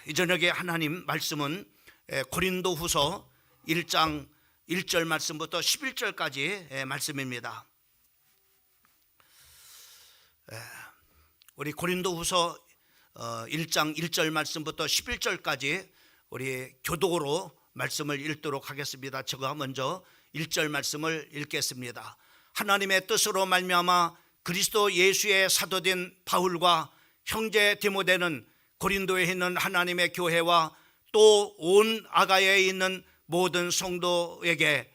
이 저녁에 하나님 말씀은 고린도후서 1장 1절 말씀부터 11절까지 말씀입니다. 우리 고린도후서 1장 1절 말씀부터 11절까지 우리 교독으로 말씀을 읽도록 하겠습니다. 제가 먼저 1절 말씀을 읽겠습니다. 하나님의 뜻으로 말미암아 그리스도 예수의 사도된 바울과 형제 디모데는 고린도에 있는 하나님의 교회와 또 온 아가야에 있는 모든 성도에게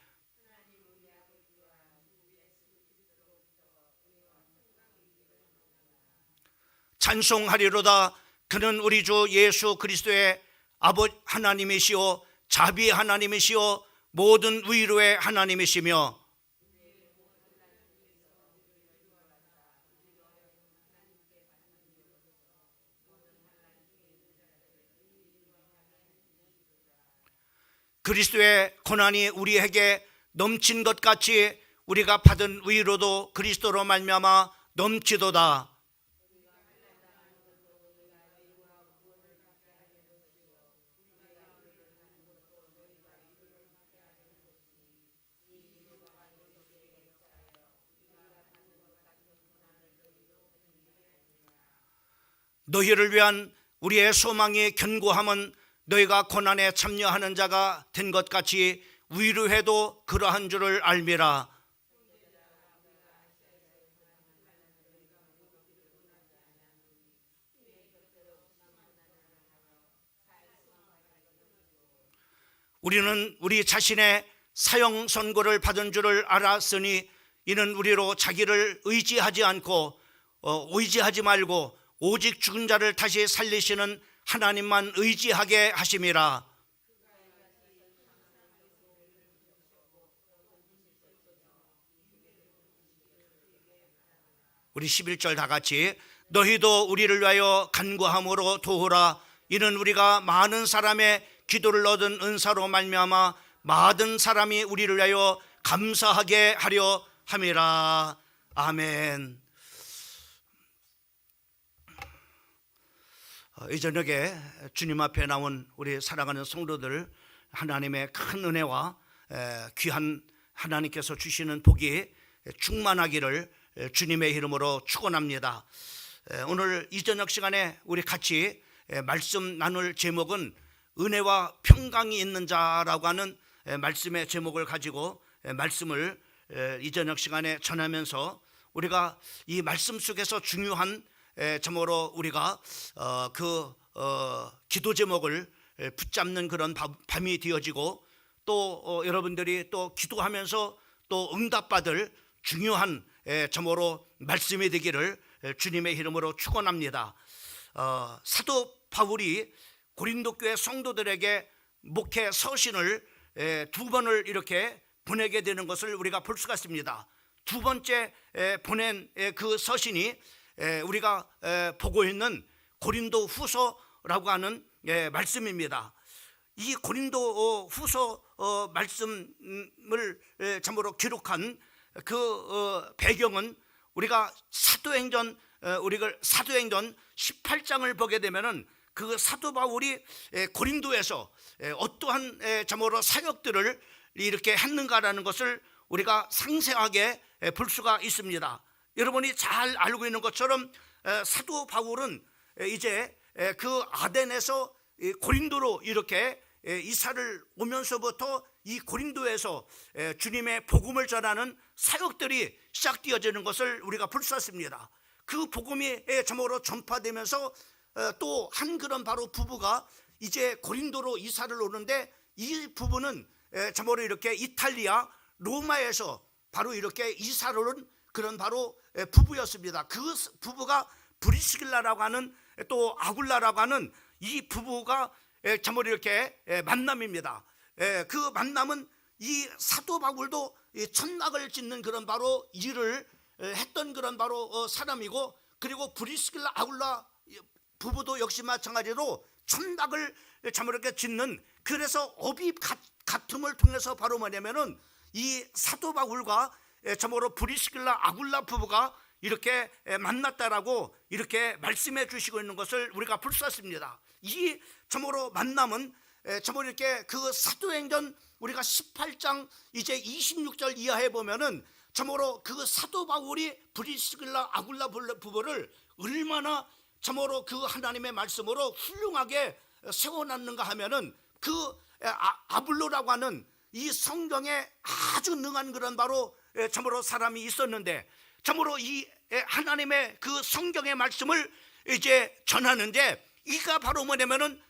찬송하리로다. 그는 우리 주 예수 그리스도의 아버지 하나님이시오 자비 하나님이시오 모든 위로의 하나님이시며 그리스도의 고난이 우리에게 넘친 것 같이 우리가 받은 위로도 그리스도로 말미암아 넘치도다. 너희를 위한 우리의 소망이 견고함은 너희가 고난에 참여하는 자가 된 것 같이 위로해도 그러한 줄을 알미라. 우리는 우리 자신의 사형 선고를 받은 줄을 알았으니 이는 우리로 자기를 의지하지 않고 의지하지 말고 오직 죽은 자를 다시 살리시는 하나님만 의지하게 하심이라. 우리 11절 다 같이 너희도 우리를 위하여 간구함으로 도우라. 이는 우리가 많은 사람의 기도를 얻은 은사로 말미암아 많은 사람이 우리를 위하여 감사하게 하려 함이라. 아멘. 이 저녁에 주님 앞에 나온 우리 사랑하는 성도들, 하나님의 큰 은혜와 귀한 하나님께서 주시는 복이 충만하기를 주님의 이름으로 축원합니다. 오늘 이 저녁 시간에 우리 같이 말씀 나눌 제목은 은혜와 평강이 있는 자라고 하는 말씀의 제목을 가지고 말씀을 이 저녁 시간에 전하면서 우리가 이 말씀 속에서 중요한 참으로 우리가 기도 제목을 붙잡는 그런 밤이 되어지고 또 여러분들이 또 기도하면서 또 응답받을 중요한 참으로 말씀이 되기를 주님의 이름으로 축원합니다. 사도 바울이 고린도 교회 성도들에게 목회 서신을 두 번을 이렇게 보내게 되는 것을 우리가 볼 수가 있습니다. 두 번째 보낸 그 서신이 우리가 보고 있는 고린도 후서라고 하는 말씀입니다. 이 고린도 후서 말씀을 참으로 기록한 그 배경은 우리가 사도행전 18장을 보게 되면은 그 사도 바울이 고린도에서 어떠한 참으로 사역들을 이렇게 했는가라는 것을 우리가 상세하게 볼 수가 있습니다. 여러분이 잘 알고 있는 것처럼 사도 바울은 이제 그 아덴에서 고린도로 이렇게 이사를 오면서부터 이 고린도에서 주님의 복음을 전하는 사역들이 시작되어지는 것을 우리가 볼 수 있습니다. 그 복음이 참으로 전파되면서 또 한 그런 바로 부부가 이제 고린도로 이사를 오는데 이 부부는 참으로 이렇게 이탈리아 로마에서 바로 이렇게 이사를 온 그런 바로 부부였습니다. 그 부부가 브리스길라라고 하는 또 아굴라라고 하는 이 부부가 참으로 이렇게 만남입니다. 그 만남은 이 사도 바울도 천막을 짓는 그런 바로 일을 했던 그런 바로 사람이고, 그리고 브리스길라 아굴라 부부도 역시 마찬가지로 천막을 참으로 이렇게 짓는, 그래서 어비 같음을 통해서 바로 뭐냐면은 이 사도 바울과 참으로 브리스길라 아굴라 부부가 이렇게 만났다라고 이렇게 말씀해 주시고 있는 것을 우리가 볼 수 있습니다. 이 참으로 만남은 참으로 이렇게 그 사도행전 우리가 18장 이제 26절 이하에 보면은 참으로 그 사도 바울이 브리스길라 아굴라 부부를 얼마나 참으로 그 하나님의 말씀으로 훌륭하게 세워놨는가 하면은 그 아블로라고 하는 이 성경에 아주 능한 그런 바로 참으로 사람이 있었는데, 참으로 이 하나님의 그 성경의 말씀을 이제 전하는데, 이가 바로 뭐냐면은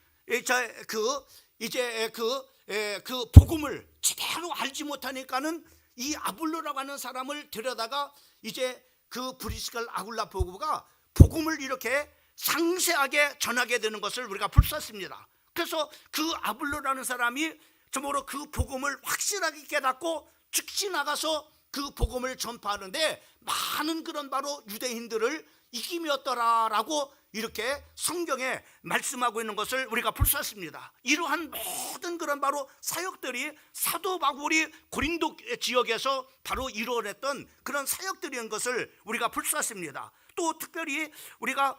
그 복음을 제대로 알지 못하니까는 이 아블로라고 하는 사람을 데려다가 이제 그 브리스갈 아굴라 부부가 복음을 이렇게 상세하게 전하게 되는 것을 우리가 볼 수 있습니다. 그래서 그 아블로라는 사람이 참으로 그 복음을 확실하게 깨닫고 즉시 나가서 그 복음을 전파하는데 많은 그런 바로 유대인들을 이기었더라라고 이렇게 성경에 말씀하고 있는 것을 우리가 볼 수 있습니다. 이러한 모든 그런 바로 사역들이 사도 바울이 고린도 지역에서 바로 이루어냈던 그런 사역들인 것을 우리가 볼 수 있습니다. 또 특별히 우리가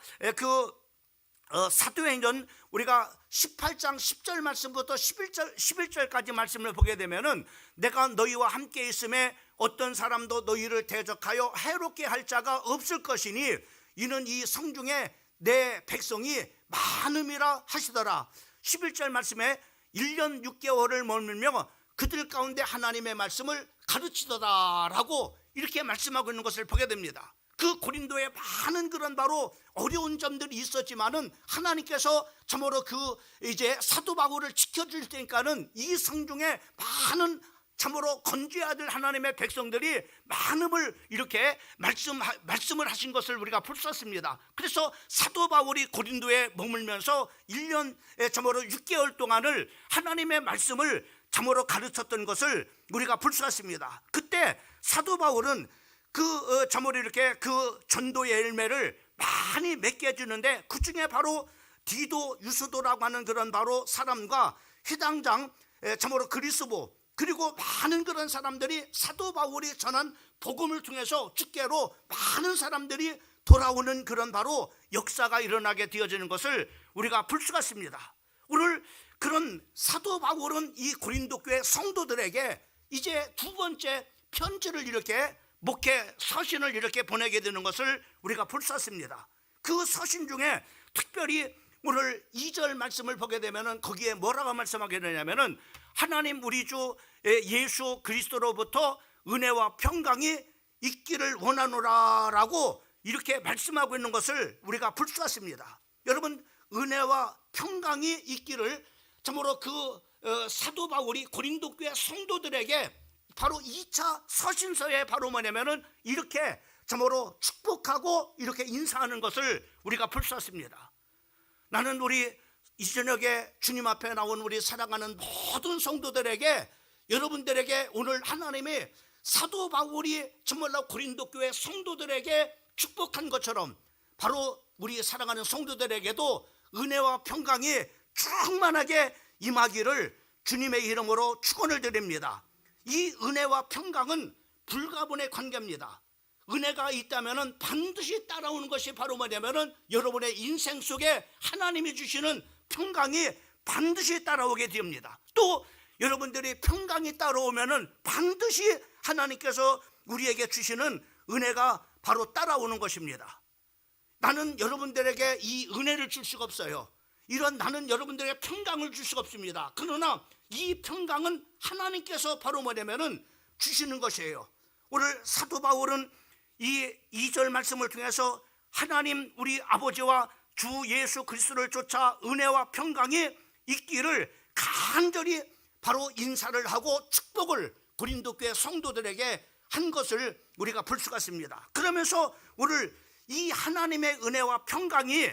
사도행전 우리가 18장 10절 말씀부터 11절까지 말씀을 보게 되면은 내가 너희와 함께 있음에 어떤 사람도 너희를 대적하여 해롭게 할 자가 없을 것이니 이는 이 성중에 내 백성이 많음이라 하시더라. 11절 말씀에 1년 6개월을 머물며 그들 가운데 하나님의 말씀을 가르치더라라고 이렇게 말씀하고 있는 것을 보게 됩니다. 그 고린도에 많은 그런 바로 어려운 점들이 있었지만은 하나님께서 참으로 그 이제 사도 바울을 지켜줄 테니까는 이 성중에 많은 참으로 건지해야 될 하나님의 백성들이 많음을 이렇게 말씀을 하신 것을 우리가 볼 수 있습니다. 그래서 사도 바울이 고린도에 머물면서 1년 참으로 6개월 동안을 하나님의 말씀을 참으로 가르쳤던 것을 우리가 볼 수 있습니다. 그때 사도 바울은 참으로 이렇게 그 전도의 열매를 많이 맺게 해주는데, 그 중에 바로 디도 유스도라고 하는 그런 바로 사람과 회당장 참으로 그리스보, 그리고 많은 그런 사람들이 사도 바울이 전한 복음을 통해서 주께로 많은 사람들이 돌아오는 그런 바로 역사가 일어나게 되어지는 것을 우리가 볼 수가 있습니다. 오늘 그런 사도 바울은 이 고린도 교회 성도들에게 이제 두 번째 편지를 이렇게 목회 서신을 이렇게 보내게 되는 것을 우리가 볼 수 있습니다. 그 서신 중에 특별히 오늘 2절 말씀을 보게 되면은 거기에 뭐라고 말씀하게 되냐면은 하나님 우리 주 예수 그리스도로부터 은혜와 평강이 있기를 원하노라라고 이렇게 말씀하고 있는 것을 우리가 볼 수 있습니다. 여러분, 은혜와 평강이 있기를 참으로 사도 바울이 고린도 교회 성도들에게 바로 2차 서신서에 바로 뭐냐면은 이렇게 참으로 축복하고 이렇게 인사하는 것을 우리가 볼 수 있습니다. 나는 우리 이 저녁에 주님 앞에 나온 우리 사랑하는 모든 성도들에게, 여러분들에게 오늘 하나님이 사도 바울이 정말로 고린도 교회 성도들에게 축복한 것처럼 바로 우리 사랑하는 성도들에게도 은혜와 평강이 충만하게 임하기를 주님의 이름으로 축원을 드립니다. 이 은혜와 평강은 불가분의 관계입니다. 은혜가 있다면 반드시 따라오는 것이 바로 뭐냐면은 여러분의 인생 속에 하나님이 주시는 평강이 반드시 따라오게 됩니다. 또 여러분들이 평강이 따라오면은 반드시 하나님께서 우리에게 주시는 은혜가 바로 따라오는 것입니다. 나는 여러분들에게 이 은혜를 줄 수가 없어요. 이런 나는 여러분들에게 평강을 줄 수가 없습니다. 그러나 이 평강은 하나님께서 바로 뭐냐면은 주시는 것이에요. 오늘 사도 바울은 이 2절 말씀을 통해서 하나님 우리 아버지와 주 예수 그리스도를 쫓아 은혜와 평강이 있기를 간절히 바로 인사를 하고 축복을 고린도 교회 성도들에게 한 것을 우리가 볼 수가 있습니다. 그러면서 오늘 이 하나님의 은혜와 평강이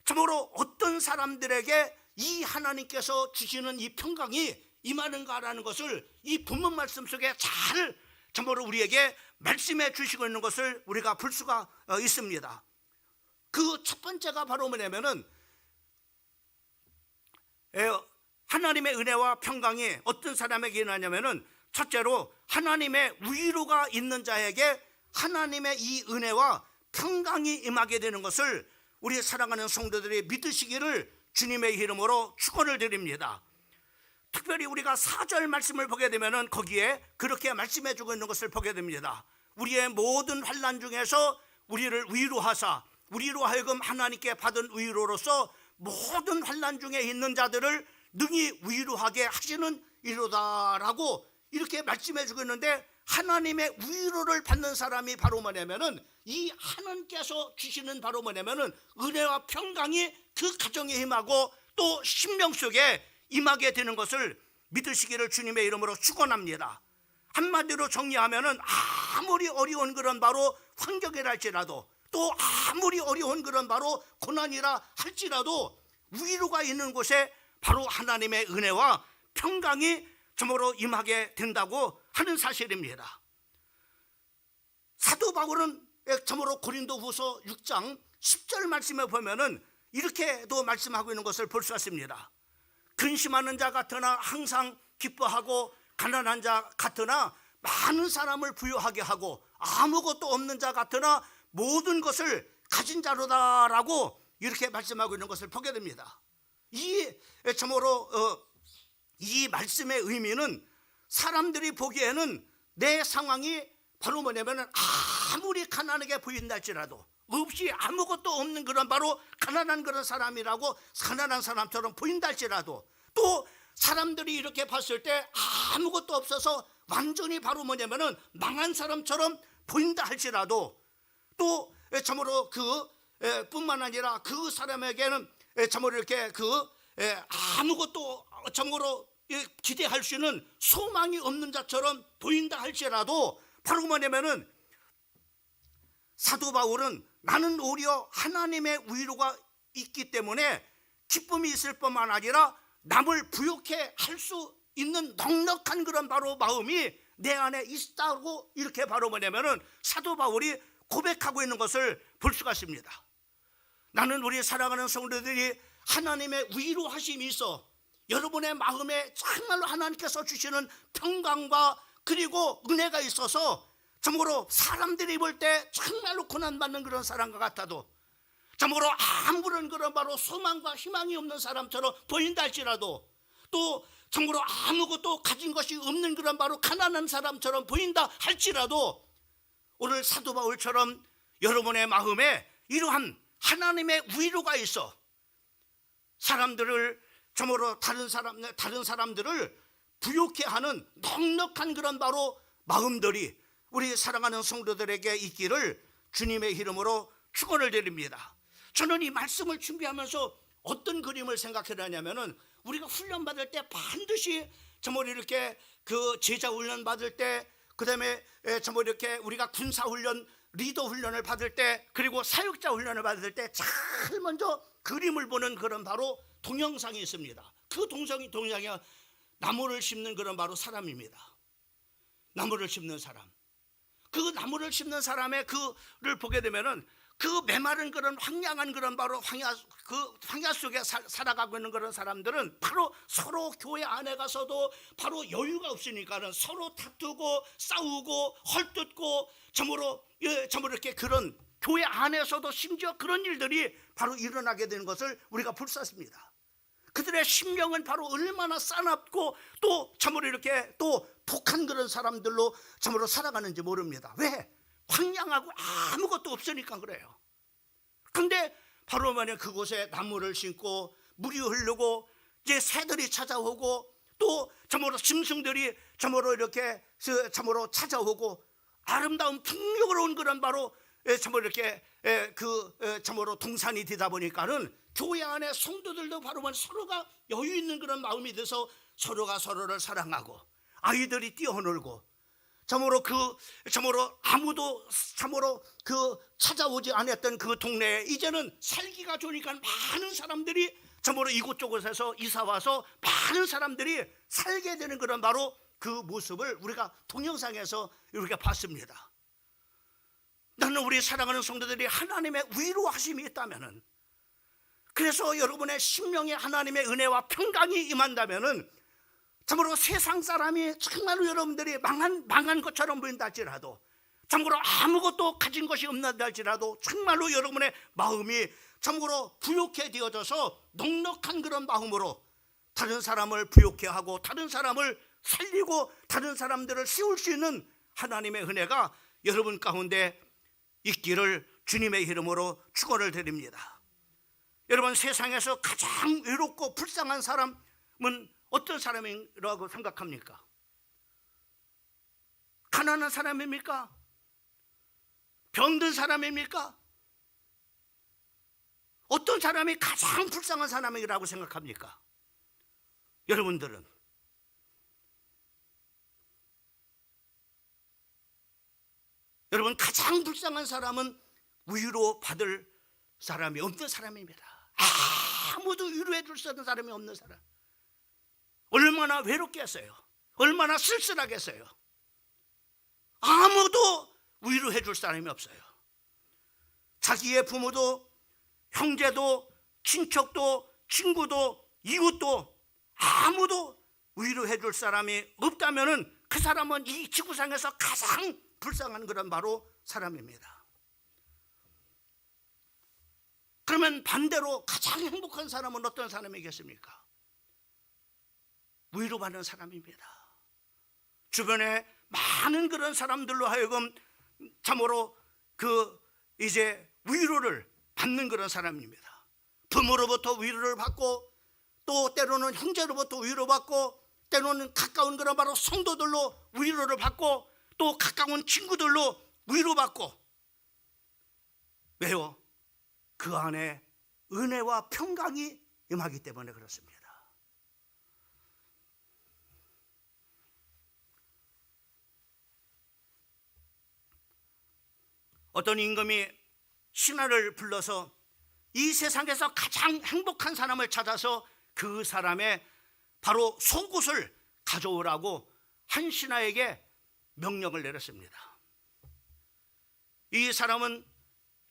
참으로 어떤 사람들에게 이 하나님께서 주시는 이 평강이 임하는가라는 것을 이 본문 말씀 속에 잘 참으로 우리에게 말씀해 주시고 있는 것을 우리가 볼 수가 있습니다. 그 첫 번째가 바로 뭐냐면은 하나님의 은혜와 평강이 어떤 사람에게 임하냐면은 첫째로 하나님의 위로가 있는 자에게 하나님의 이 은혜와 평강이 임하게 되는 것을 우리 사랑하는 성도들이 믿으시기를 주님의 이름으로 축원을 드립니다. 특별히 우리가 4절 말씀을 보게 되면은 거기에 그렇게 말씀해 주고 있는 것을 보게 됩니다. 우리의 모든 환난 중에서 우리를 위로하사 우리로 하여금 하나님께 받은 위로로서 모든 환난 중에 있는 자들을 능히 위로하게 하시는 이로다라고 이렇게 말씀해 주고 있는데, 하나님의 위로를 받는 사람이 바로 뭐냐면은 이 하나님께서 주시는 바로 뭐냐면은 은혜와 평강이 그 가정에 임하고 또 심령 속에 임하게 되는 것을 믿으시기를 주님의 이름으로 축원합니다. 한마디로 정리하면은 아무리 어려운 그런 바로 환경이라 할지라도 또 아무리 어려운 그런 바로 고난이라 할지라도 위로가 있는 곳에 바로 하나님의 은혜와 평강이 참으로 임하게 된다고 하는 사실입니다. 사도 바울은 참으로 고린도후서 6장 10절 말씀에 보면은 이렇게도 말씀하고 있는 것을 볼 수 있습니다. 근심하는 자 같으나 항상 기뻐하고 가난한 자 같으나 많은 사람을 부유하게 하고 아무것도 없는 자 같으나 모든 것을 가진 자로다라고 이렇게 말씀하고 있는 것을 보게 됩니다. 이 참으로 이 말씀의 의미는 사람들이 보기에는 내 상황이 바로 뭐냐면 아무리 가난하게 보인다 할지라도 없이 아무것도 없는 그런 바로 가난한 그런 사람이라고 가난한 사람처럼 보인다 할지라도 또 사람들이 이렇게 봤을 때 아무것도 없어서 완전히 바로 뭐냐면은 망한 사람처럼 보인다 할지라도 또 참으로 뿐만 아니라 그 사람에게는 참으로 이렇게 아무것도 참으로 기대할 수 있는 소망이 없는 자처럼 보인다 할지라도 바로 뭐냐면은 사도 바울은 나는 오히려 하나님의 위로가 있기 때문에 기쁨이 있을 뿐만 아니라 남을 부욕해 할 수 있는 넉넉한 그런 바로 마음이 내 안에 있다고 이렇게 바로 뭐냐면은 사도 바울이 고백하고 있는 것을 볼 수가 있습니다. 나는 우리 사랑하는 성도들이 하나님의 위로하심이 있어 여러분의 마음에 정말로 하나님께서 주시는 평강과 그리고 은혜가 있어서 참으로 사람들이 볼 때 정말로 고난받는 그런 사람과 같아도 참으로 아무런 그런 바로 소망과 희망이 없는 사람처럼 보인다 할지라도 또 참으로 아무것도 가진 것이 없는 그런 바로 가난한 사람처럼 보인다 할지라도 오늘 사도 바울처럼 여러분의 마음에 이러한 하나님의 위로가 있어 사람들을 참으로 다른 사람들을 부욕해 하는 넉넉한 그런 바로 마음들이 우리 사랑하는 성도들에게 있기를 주님의 이름으로 축원을 드립니다. 저는 이 말씀을 준비하면서 어떤 그림을 생각해라냐면은 우리가 훈련 받을 때 반드시 참으로 이렇게 제자 훈련 받을 때 그다음에 참으로 이렇게 우리가 군사 훈련 리더 훈련을 받을 때 그리고 사역자 훈련을 받을 때 제일 먼저 그림을 보는 그런 바로 동영상이 있습니다. 그 동영상이 나무를 심는 그런 바로 사람입니다. 나무를 심는 사람. 그 나무를 심는 사람의 그를 보게 되면은 그 메마른 그런 황량한 그런 바로 황야 속에 살아가고 있는 그런 사람들은 바로 서로 교회 안에 가서도 바로 여유가 없으니까는 서로 다투고 싸우고 헐뜯고 참으로 이렇게 그런 교회 안에서도 심지어 그런 일들이 바로 일어나게 되는 것을 우리가 볼 수 있습니다. 그들의 심령은 바로 얼마나 싸납고 또 참으로 이렇게 또 독한 그런 사람들로 참으로 살아가는지 모릅니다. 왜? 황량하고 아무것도 없으니까 그래요. 근데 바로 만약 그곳에 나무를 심고 물이 흐르고 이제 새들이 찾아오고 또 참으로 짐승들이 참으로 이렇게 참으로 찾아오고 아름다운 풍요로운 그런 바로 참으로 이렇게 참으로 동산이 되다 보니까는 교회 안에 성도들도 바로 서로가 여유 있는 그런 마음이 돼서 서로가 서로를 사랑하고 아이들이 뛰어놀고 참으로 아무도 참으로 찾아오지 않았던 그 동네에 이제는 살기가 좋으니까 많은 사람들이 참으로 이곳저곳에서 이사 와서 많은 사람들이 살게 되는 그런 바로 그 모습을 우리가 동영상에서 이렇게 봤습니다. 나는 우리 사랑하는 성도들이 하나님의 위로하심이 있다면은 그래서 여러분의 심령에 하나님의 은혜와 평강이 임한다면은 참으로 세상 사람이 정말로 여러분들이 망한 것처럼 보인다 할지라도 참고로 아무것도 가진 것이 없는다 할지라도 정말로 여러분의 마음이 참고로 부욕해 되어져서 넉넉한 그런 마음으로 다른 사람을 부욕해 하고 다른 사람을 살리고 다른 사람들을 세울 수 있는 하나님의 은혜가 여러분 가운데 있기를 주님의 이름으로 축원을 드립니다. 여러분, 세상에서 가장 외롭고 불쌍한 사람은 어떤 사람이라고 생각합니까? 가난한 사람입니까? 병든 사람입니까? 어떤 사람이 가장 불쌍한 사람이라고 생각합니까? 여러분들은 여러분, 가장 불쌍한 사람은 위로 받을 사람이 없는 사람입니다. 아무도 위로해 줄 수 없는 사람이 없는 사람. 얼마나 외롭겠어요. 얼마나 쓸쓸하겠어요. 아무도 위로해 줄 사람이 없어요. 자기의 부모도 형제도 친척도 친구도 이웃도 아무도 위로해 줄 사람이 없다면 그 사람은 이 지구상에서 가장 불쌍한 그런 바로 사람입니다. 그러면 반대로 가장 행복한 사람은 어떤 사람이겠습니까? 위로받는 사람입니다. 주변에 많은 그런 사람들로 하여금 참으로 이제 위로를 받는 그런 사람입니다. 부모로부터 위로를 받고 또 때로는 형제로부터 위로받고 때로는 가까운 그런 바로 성도들로 위로를 받고 또 가까운 친구들로 위로받고. 왜요? 그 안에 은혜와 평강이 임하기 때문에 그렇습니다. 어떤 임금이 신하를 불러서 이 세상에서 가장 행복한 사람을 찾아서 그 사람의 바로 속옷을 가져오라고 한 신하에게 명령을 내렸습니다. 이 사람은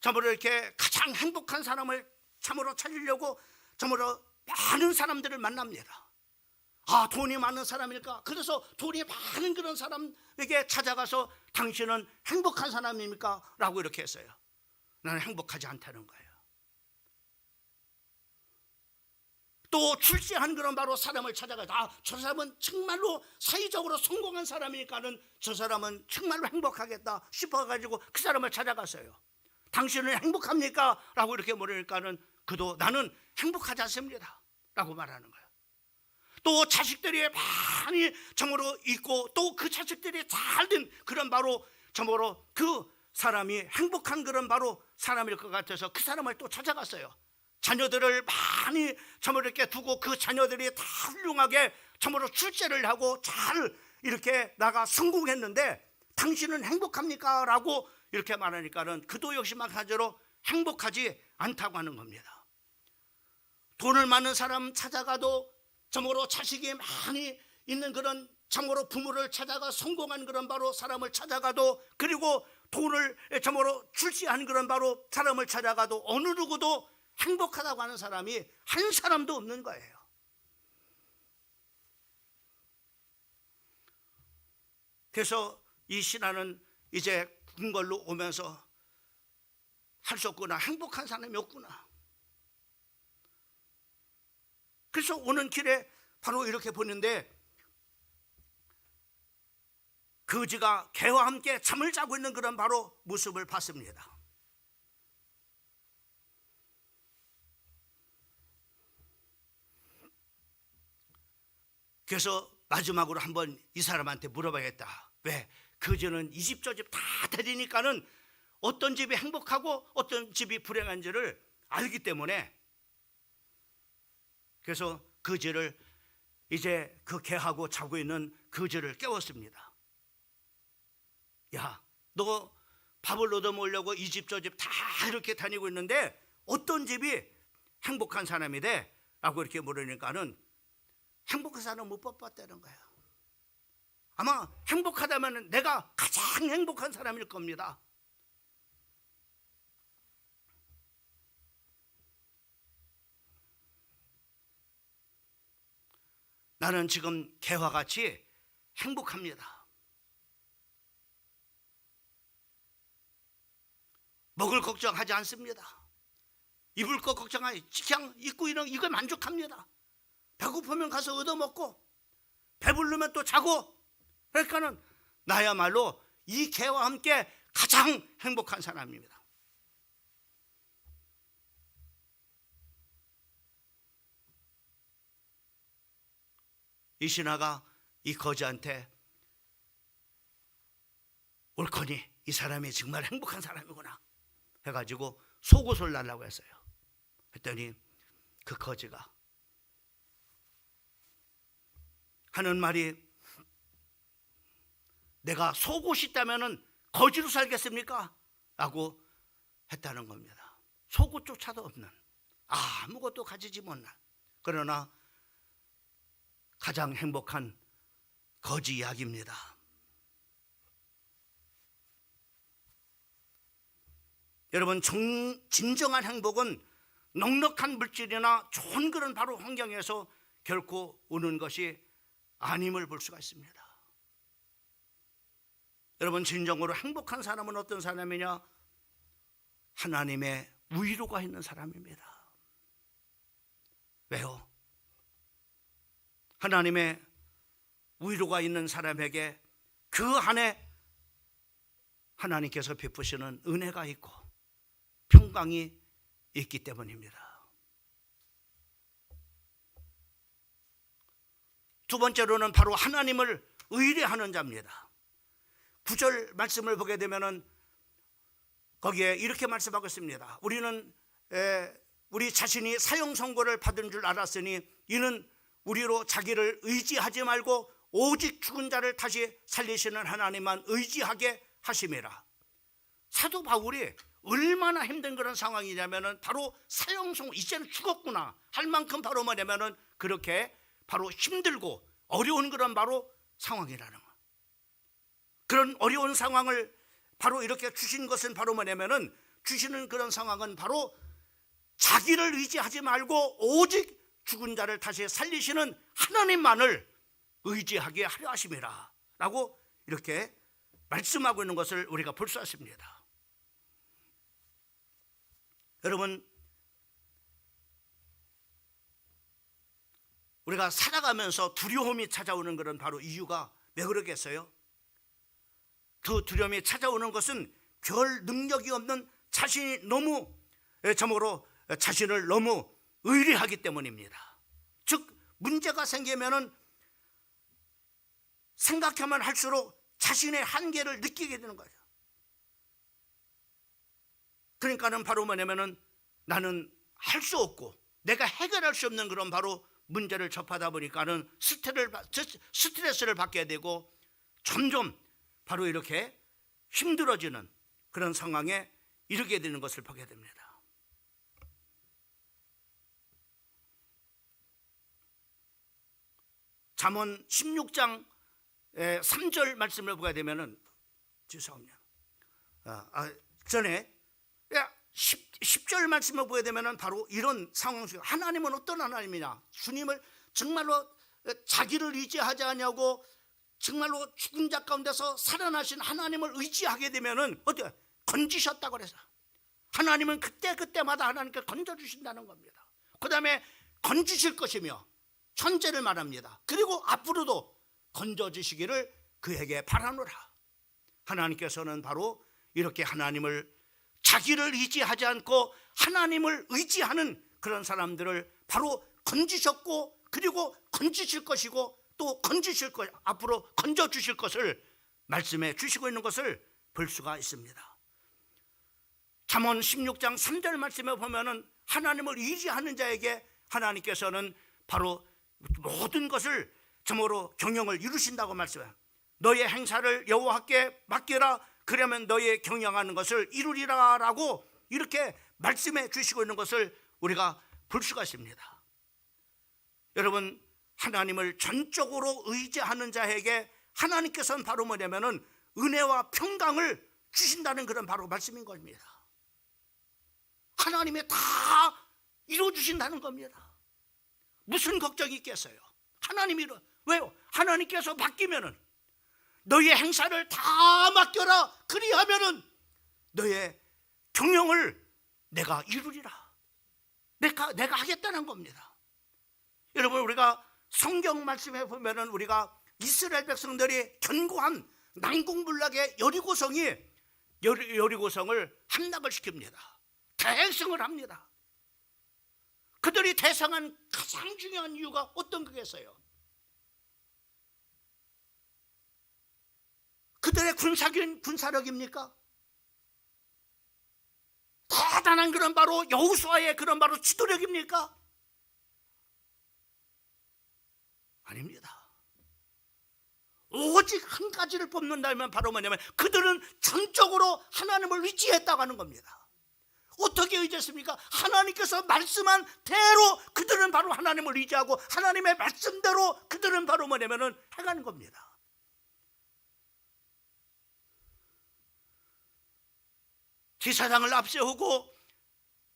참으로 이렇게 가장 행복한 사람을 참으로 찾으려고 참으로 많은 사람들을 만납니다. 돈이 많은 사람일까? 그래서 돈이 많은 그런 사람에게 찾아가서 당신은 행복한 사람입니까? 라고 이렇게 했어요. 나는 행복하지 않다는 거예요. 또 출세한 그런 바로 사람을 찾아가서 저 사람은 정말로 사회적으로 성공한 사람이니까는 저 사람은 정말로 행복하겠다 싶어가지고 그 사람을 찾아갔어요. 당신은 행복합니까? 라고 이렇게 물으니까는 그도 나는 행복하지 않습니다 라고 말하는 거예요. 또 자식들이 많이 참으로 있고 또 그 자식들이 잘된 그런 바로 참으로 그 사람이 행복한 그런 바로 사람일 것 같아서 그 사람을 또 찾아갔어요. 자녀들을 많이 참으로 이렇게 두고 그 자녀들이 다 훌륭하게 참으로 출세를 하고 잘 이렇게 나가 성공했는데 당신은 행복합니까? 라고 이렇게 말하니까는 그도 역시 마찬가지로 행복하지 않다고 하는 겁니다. 돈을 많은 사람 찾아가도 참으로 자식이 많이 있는 그런 참으로 부모를 찾아가 성공한 그런 바로 사람을 찾아가도 그리고 돈을 참으로 출시한 그런 바로 사람을 찾아가도 어느 누구도 행복하다고 하는 사람이 한 사람도 없는 거예요. 그래서 이 신하는 이제 궁궐로 오면서 할 수 없구나, 행복한 사람이 없구나. 그래서 오는 길에 바로 이렇게 보는데 거지가 개와 함께 잠을 자고 있는 그런 바로 모습을 봤습니다. 그래서 마지막으로 한번 이 사람한테 물어봐야겠다. 왜? 거지는 이 집 저 집 다 다니니까는 어떤 집이 행복하고 어떤 집이 불행한지를 알기 때문에 그래서 거지를 이제 그 개하고 자고 있는 거지를 깨웠습니다. 야, 너 밥을 얻어 먹으려고 이 집 저 집 다 이렇게 다니고 있는데 어떤 집이 행복한 사람이 돼? 라고 이렇게 물으니까는 행복한 사람은 못 뽑았다는 거예요. 아마 행복하다면 내가 가장 행복한 사람일 겁니다. 나는 지금 개와 같이 행복합니다. 먹을 걱정하지 않습니다. 입을 것 걱정하지, 그냥 입고 이거 만족합니다. 배고프면 가서 얻어먹고 배부르면 또 자고. 그러니까는 나야말로 이 개와 함께 가장 행복한 사람입니다. 이 신하가 이 거지한테 옳거니 이 사람이 정말 행복한 사람이구나 해가지고 속옷을 달라고 했어요. 했더니 그 거지가 하는 말이, 내가 속옷이 있다면 거지로 살겠습니까? 라고 했다는 겁니다. 속옷조차도 없는, 아무것도 가지지 못한, 그러나 가장 행복한 거지 이야기입니다. 여러분, 진정한 행복은 넉넉한 물질이나 좋은 그런 바로 환경에서 결코 오는 것이 아님을 볼 수가 있습니다. 여러분, 진정으로 행복한 사람은 어떤 사람이냐? 하나님의 위로가 있는 사람입니다. 왜요? 하나님의 위로가 있는 사람에게 그 안에 하나님께서 베푸시는 은혜가 있고 평강이 있기 때문입니다. 두 번째로는 바로 하나님을 의뢰하는 자입니다. 9절 말씀을 보게 되면은 거기에 이렇게 말씀하고 있습니다. 우리는 우리 자신이 사형 선고를 받은 줄 알았으니 이는 우리로 자기를 의지하지 말고 오직 죽은 자를 다시 살리시는 하나님만 의지하게 하심이라. 사도 바울이 얼마나 힘든 그런 상황이냐면은 바로 사형 선고, 이제는 죽었구나 할 만큼 바로 뭐냐면은 그렇게 바로 힘들고 어려운 그런 바로 상황이라는 거. 그런 어려운 상황을 바로 이렇게 주신 것은 바로 뭐냐면은, 주시는 그런 상황은 바로 자기를 의지하지 말고 오직 죽은 자를 다시 살리시는 하나님만을 의지하게 하려 하심이라 라고 이렇게 말씀하고 있는 것을 우리가 볼 수 있습니다. 여러분, 우리가 살아가면서 두려움이 찾아오는 그런 바로 이유가 왜 그러겠어요? 그 두려움이 찾아오는 것은 별 능력이 없는 자신이 너무 참으로 자신을 너무 의뢰하기 때문입니다. 즉 문제가 생기면은 생각하면 할수록 자신의 한계를 느끼게 되는 거예요. 그러니까는 바로 뭐냐면은 나는 할 수 없고 내가 해결할 수 없는 그런 바로 문제를 접하다 보니까는 스트레스를 받게 되고 점점 바로 이렇게 힘들어지는 그런 상황에 이르게 되는 것을 보게 됩니다. 잠언 16장 3절 말씀을 보게 되면은, 죄송합니다. 전에 10절 말씀을 보게 되면은 바로 이런 상황 속에 하나님은 어떤 하나님이냐? 주님을 정말로 자기를 의지하지 않냐고 정말로 죽은 자 가운데서 살아나신 하나님을 의지하게 되면은 어때요? 건지셨다고 그래서 하나님은 그때마다 하나님께 건져주신다는 겁니다. 그 다음에 건지실 것이며 현재를 말합니다. 그리고 앞으로도 건져주시기를 그에게 바라노라. 하나님께서는 바로 이렇게 하나님을, 자기를 의지하지 않고 하나님을 의지하는 그런 사람들을 바로 건지셨고, 그리고 건지실 것이고 또 건지실 것, 앞으로 건져주실 것을 말씀해 주시고 있는 것을 볼 수가 있습니다. 잠언 16장 3절 말씀에 보면은 하나님을 의지하는 자에게 하나님께서는 바로 모든 것을 참으로 경영을 이루신다고 말씀해요. 너의 행사를 여호와께 맡기라, 그러면 너의 경영하는 것을 이루리라 라고 이렇게 말씀해 주시고 있는 것을 우리가 볼 수가 있습니다. 여러분, 하나님을 전적으로 의지하는 자에게 하나님께서는 바로 뭐냐면은 은혜와 평강을 주신다는 그런 바로 말씀인 겁니다. 하나님이 다 이루어주신다는 겁니다. 무슨 걱정이 있겠어요? 하나님이 왜요? 하나님께서 맡기면은 너의 행사를 다 맡겨라, 그리하면은 너의 경영을 내가 이루리라. 내가 하겠다는 겁니다. 여러분, 우리가 성경 말씀에 보면은 우리가 이스라엘 백성들이 견고한 난공불락의 여리고성을 함락을 시킵니다. 대성을 합니다. 그들이 대성한 가장 중요한 이유가 어떤 거겠어요? 그들의 군사력입니까? 대단한 그런 바로 여호수아의 그런 바로 지도력입니까? 아닙니다. 오직 한 가지를 뽑는다면 바로 뭐냐면 그들은 전적으로 하나님을 의지했다고 하는 겁니다. 어떻게 의지했습니까? 하나님께서 말씀한 대로 그들은 바로 하나님을 의지하고 하나님의 말씀대로 그들은 바로 뭐냐면은 해가는 겁니다. 제사장을 앞세우고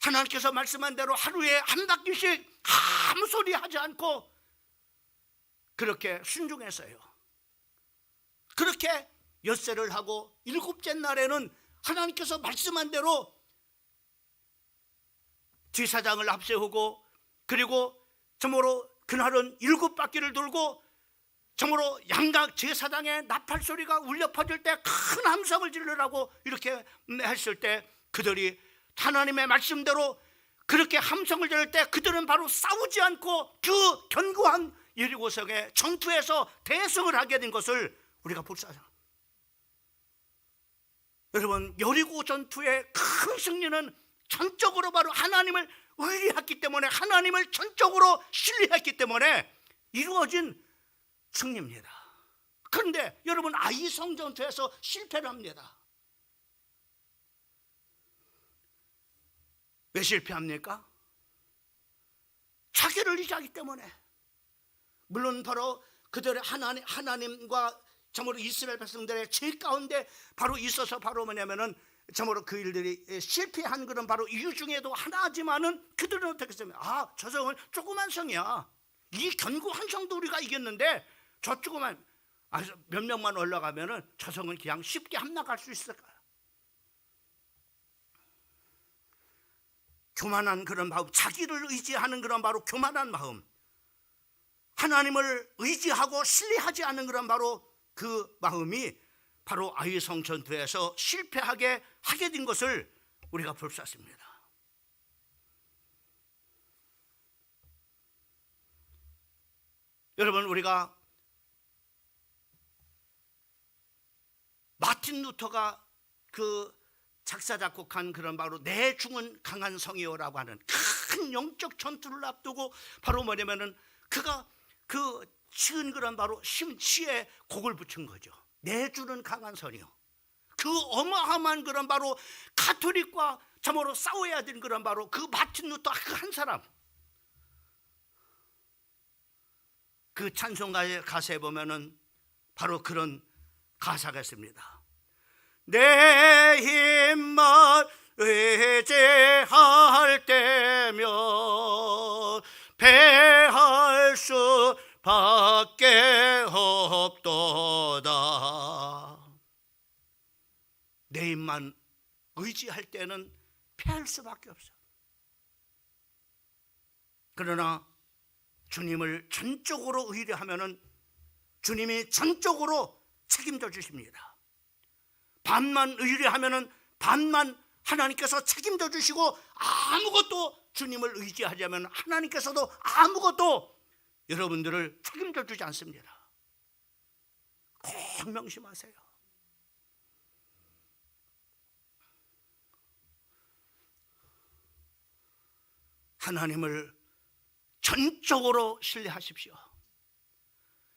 하나님께서 말씀한 대로 하루에 한 바퀴씩 아무 소리 하지 않고 그렇게 순종했어요. 그렇게 엿새를 하고 일곱째 날에는 하나님께서 말씀한 대로 제사장을 앞세우고 그리고 정말로 그날은 7바퀴를 돌고 정말로 양각 제사장의 나팔 소리가 울려 퍼질 때 큰 함성을 지르라고 이렇게 했을 때 그들이 하나님의 말씀대로 그렇게 함성을 지를 때 그들은 바로 싸우지 않고 그 견고한 여리고성의 전투에서 대승을 하게 된 것을 우리가 볼 수 있습니다. 여러분, 여리고 전투의 큰 승리는 전적으로 바로 하나님을 의리했기 때문에 하나님을 전적으로 신뢰했기 때문에 이루어진 승리입니다. 그런데 여러분, 아이성 전투에서 실패를 합니다. 왜 실패합니까? 자기를 의지하기 때문에. 물론 바로 그들의 하나님과 참으로 이스라엘 백성들의 죄 가운데 바로 있어서 바로 뭐냐면은 참으로 그 일들이 실패한 그런 바로 이유 중에도 하나지만은 그들은 어떻게 했습니까? 저 성은 조그만 성이야. 이 견고한 성도 우리가 이겼는데 저 조그만 몇 명만 올라가면은 저 성은 그냥 쉽게 함락할 수 있을까? 교만한 그런 마음, 자기를 의지하는 그런 바로 교만한 마음, 하나님을 의지하고 신뢰하지 않는 그런 바로 그 마음이 바로 아이성 전투에서 실패하게 하게 된 것을 우리가 볼 수 있습니다. 여러분, 우리가 마틴 루터가 그 작사 작곡한 그런 바로 내 중은 강한 성이요라고 하는 큰 영적 전투를 앞두고 바로 뭐냐면은 그가 그 지은 그런 바로 시에 곡을 붙인 거죠. 내 주는 강한 성이요. 그 어마어마한 그런 바로 가톨릭과 참으로 싸워야 되는 그런 바로 그 마틴 루터 그 한 사람. 그 찬송가의 가사에 보면은 바로 그런 가사가 있습니다. 내 힘만 의지할 때면 패할 수밖에 없도다. 내 힘만 의지할 때는 패할 수밖에 없어. 그러나 주님을 전적으로 의뢰하면은 주님이 전적으로 책임져 주십니다. 반만 의뢰하면은 반만 하나님께서 책임져 주시고 아무것도 주님을 의지하자면 하나님께서도 아무것도 여러분들을 책임져 주지 않습니다. 꼭 명심하세요. 하나님을 전적으로 신뢰하십시오.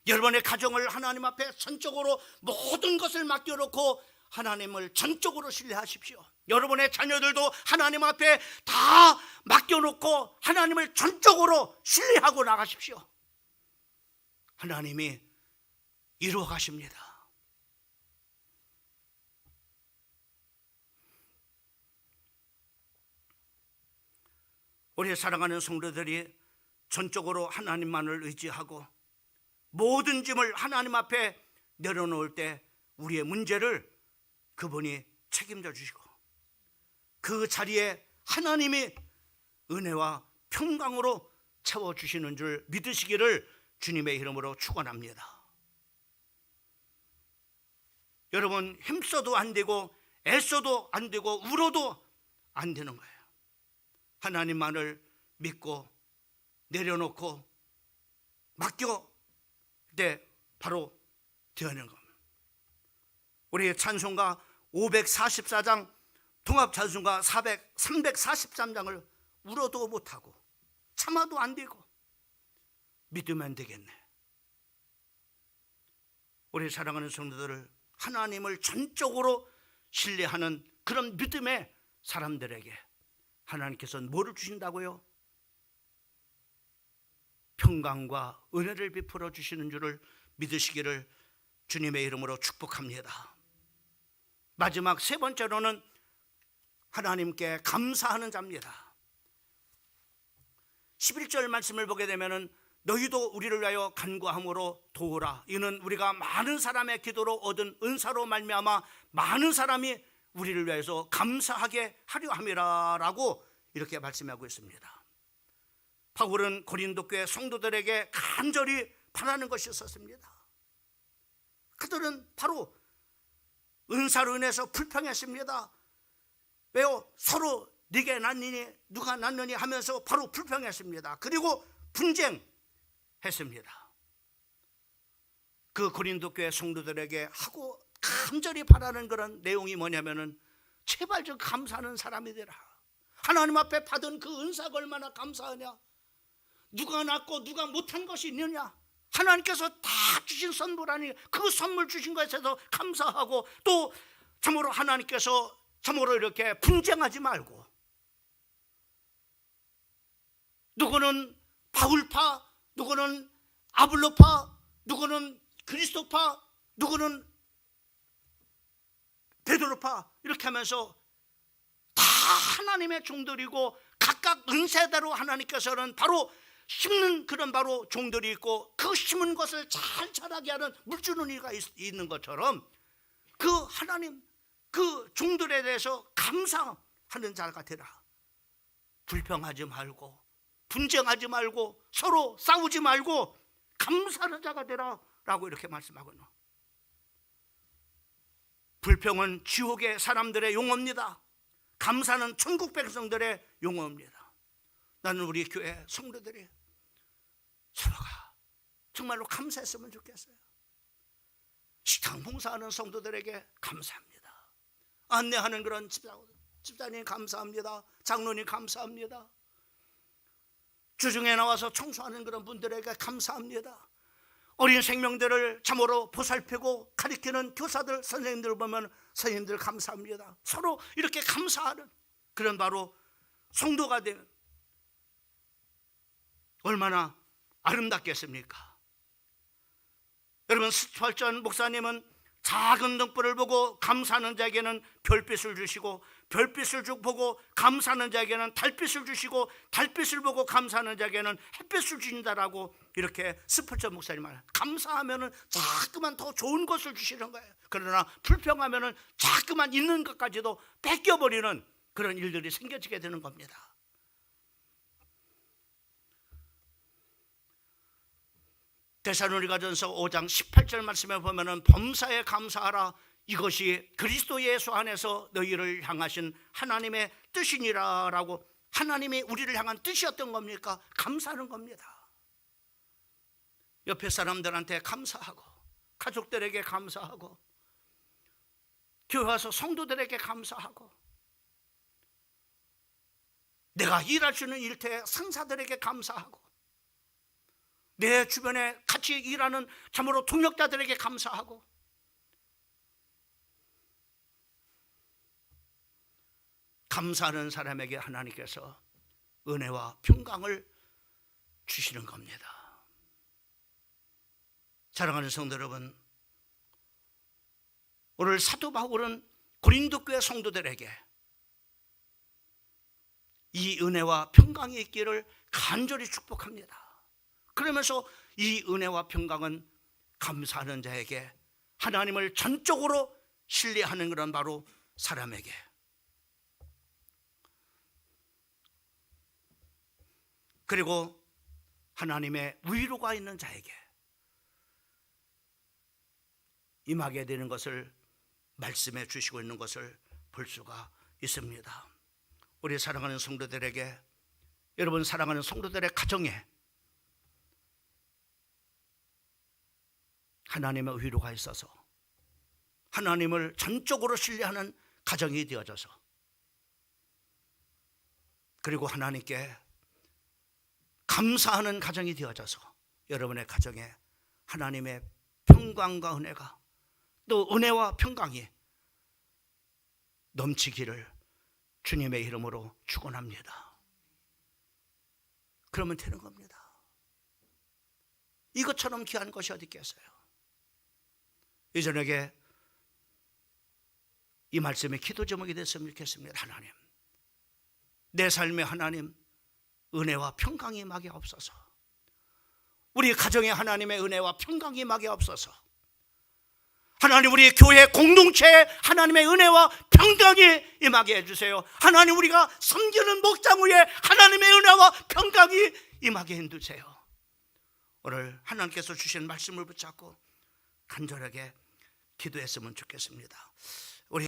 여러분의 가정을 하나님 앞에 전적으로 모든 것을 맡겨놓고 하나님을 전적으로 신뢰하십시오. 여러분의 자녀들도 하나님 앞에 다 맡겨놓고 하나님을 전적으로 신뢰하고 나가십시오. 하나님이 이루어 가십니다. 우리 사랑하는 성도들이 전적으로 하나님만을 의지하고 모든 짐을 하나님 앞에 내려놓을 때 우리의 문제를 그분이 책임져 주시고 그 자리에 하나님이 은혜와 평강으로 채워주시는 줄 믿으시기를 주님의 이름으로 축원합니다. 여러분, 힘써도 안 되고 애써도 안 되고 울어도 안 되는 거예요. 하나님만을 믿고 내려놓고 맡겨 때 바로 되는 겁니다. 우리의 찬송가 544장, 통합 찬송가 343장을 울어도 못하고 참아도 안 되고 믿으면 되겠네. 우리 사랑하는 성도들을 하나님을 전적으로 신뢰하는 그런 믿음의 사람들에게 하나님께서는 뭐를 주신다고요? 평강과 은혜를 베풀어 주시는 줄을 믿으시기를 주님의 이름으로 축복합니다. 마지막 세 번째로는 하나님께 감사하는 자입니다. 11절 말씀을 보게 되면은 너희도 우리를 위하여 간구함으로 도우라. 이는 우리가 많은 사람의 기도로 얻은 은사로 말미암아 많은 사람이 우리를 위해서 감사하게 하려 함이라 라고 이렇게 말씀하고 있습니다. 바울은 고린도 교회 성도들에게 간절히 바라는 것이 있었습니다. 그들은 바로 은사로 인해서 불평했습니다. 왜요? 서로 네게 낳느니 누가 낳느니 하면서 바로 불평했습니다. 그리고 분쟁했습니다. 그 고린도 교회 성도들에게 하고 간절히 바라는 그런 내용이 뭐냐면은 제발 좀 감사하는 사람이 되라. 하나님 앞에 받은 그 은사가 얼마나 감사하냐. 누가 낳고 누가 못한 것이 있느냐. 하나님께서 다 주신 선물 아니 그 선물 주신 것에서 감사하고 또 참으로 하나님께서 참으로 이렇게 분쟁하지 말고 누구는 바울파, 누구는 아볼로파, 누구는 그리스도파, 누구는 베드로파 이렇게 하면서 다 하나님의 종들이고 각각 은사대로 하나님께서는 바로 심는 그런 바로 종들이 있고 그 심은 것을 잘 자라게 하는 물주는 이가 있는 것처럼 그 하나님 그 종들에 대해서 감사하는 자가 되라. 불평하지 말고 분쟁하지 말고 서로 싸우지 말고 감사하는 자가 되라 라고 이렇게 말씀하거든요. 불평은 지옥의 사람들의 용어입니다. 감사는 천국 백성들의 용어입니다. 나는 우리 교회 성도들이 서로가 정말로 감사했으면 좋겠어요. 식당 봉사하는 성도들에게 감사합니다. 안내하는 그런 집사님 감사합니다. 장로님 감사합니다. 주중에 나와서 청소하는 그런 분들에게 감사합니다. 어린 생명들을 참으로 보살피고 가르치는 교사들, 선생님들 보면 선생님들 감사합니다. 서로 이렇게 감사하는 그런 바로 성도가 되면 얼마나 아름답겠습니까? 여러분, 스튜어트 목사님은 작은 등불을 보고 감사하는 자에게는 별빛을 주시고 별빛을 보고 감사하는 자에게는 달빛을 주시고 달빛을 보고 감사하는 자에게는 햇빛을 주신다라고 이렇게 스포츠 목사님 말. 감사하면은 자꾸만 더 좋은 것을 주시는 거예요. 그러나 불평하면은 자꾸만 있는 것까지도 뺏겨버리는 그런 일들이 생겨지게 되는 겁니다. 데살로니가전서 5장 18절 말씀에 보면은 범사에 감사하라. 이것이 그리스도 예수 안에서 너희를 향하신 하나님의 뜻이니라라고. 하나님이 우리를 향한 뜻이었던 겁니까? 감사하는 겁니다. 옆에 사람들한테 감사하고 가족들에게 감사하고 교회 와서 성도들에게 감사하고 내가 일할 수 있는 일터에 상사들에게 감사하고 내 주변에 같이 일하는 참으로 동역자들에게 감사하고 감사하는 사람에게 하나님께서 은혜와 평강을 주시는 겁니다. 사랑하는 성도 여러분, 오늘 사도 바울은 고린도 교회 성도들에게 이 은혜와 평강이 있기를 간절히 축복합니다. 그러면서 이 은혜와 평강은 감사하는 자에게 하나님을 전적으로 신뢰하는 그런 바로 사람에게 그리고 하나님의 위로가 있는 자에게 임하게 되는 것을 말씀해 주시고 있는 것을 볼 수가 있습니다. 우리 사랑하는 성도들에게, 여러분 사랑하는 성도들의 가정에 하나님의 위로가 있어서 하나님을 전적으로 신뢰하는 가정이 되어져서, 그리고 하나님께 감사하는 가정이 되어져서 여러분의 가정에 하나님의 평강과 은혜가, 또 은혜와 평강이 넘치기를 주님의 이름으로 축원합니다. 그러면 되는 겁니다. 이것처럼 귀한 것이 어디 있겠어요? 이 저녁에 이 말씀에 기도 제목이 됐으면 좋겠습니다. 하나님, 내 삶에 하나님 은혜와 평강이 임하게 없어서, 우리 가정에 하나님의 은혜와 평강이 임하게 없어서, 하나님 우리 교회 공동체에 하나님의 은혜와 평강이 임하게 해주세요. 하나님 우리가 섬기는 목장 위에 하나님의 은혜와 평강이 임하게 해주세요. 오늘 하나님께서 주신 말씀을 붙잡고 간절하게 기도했으면 좋겠습니다.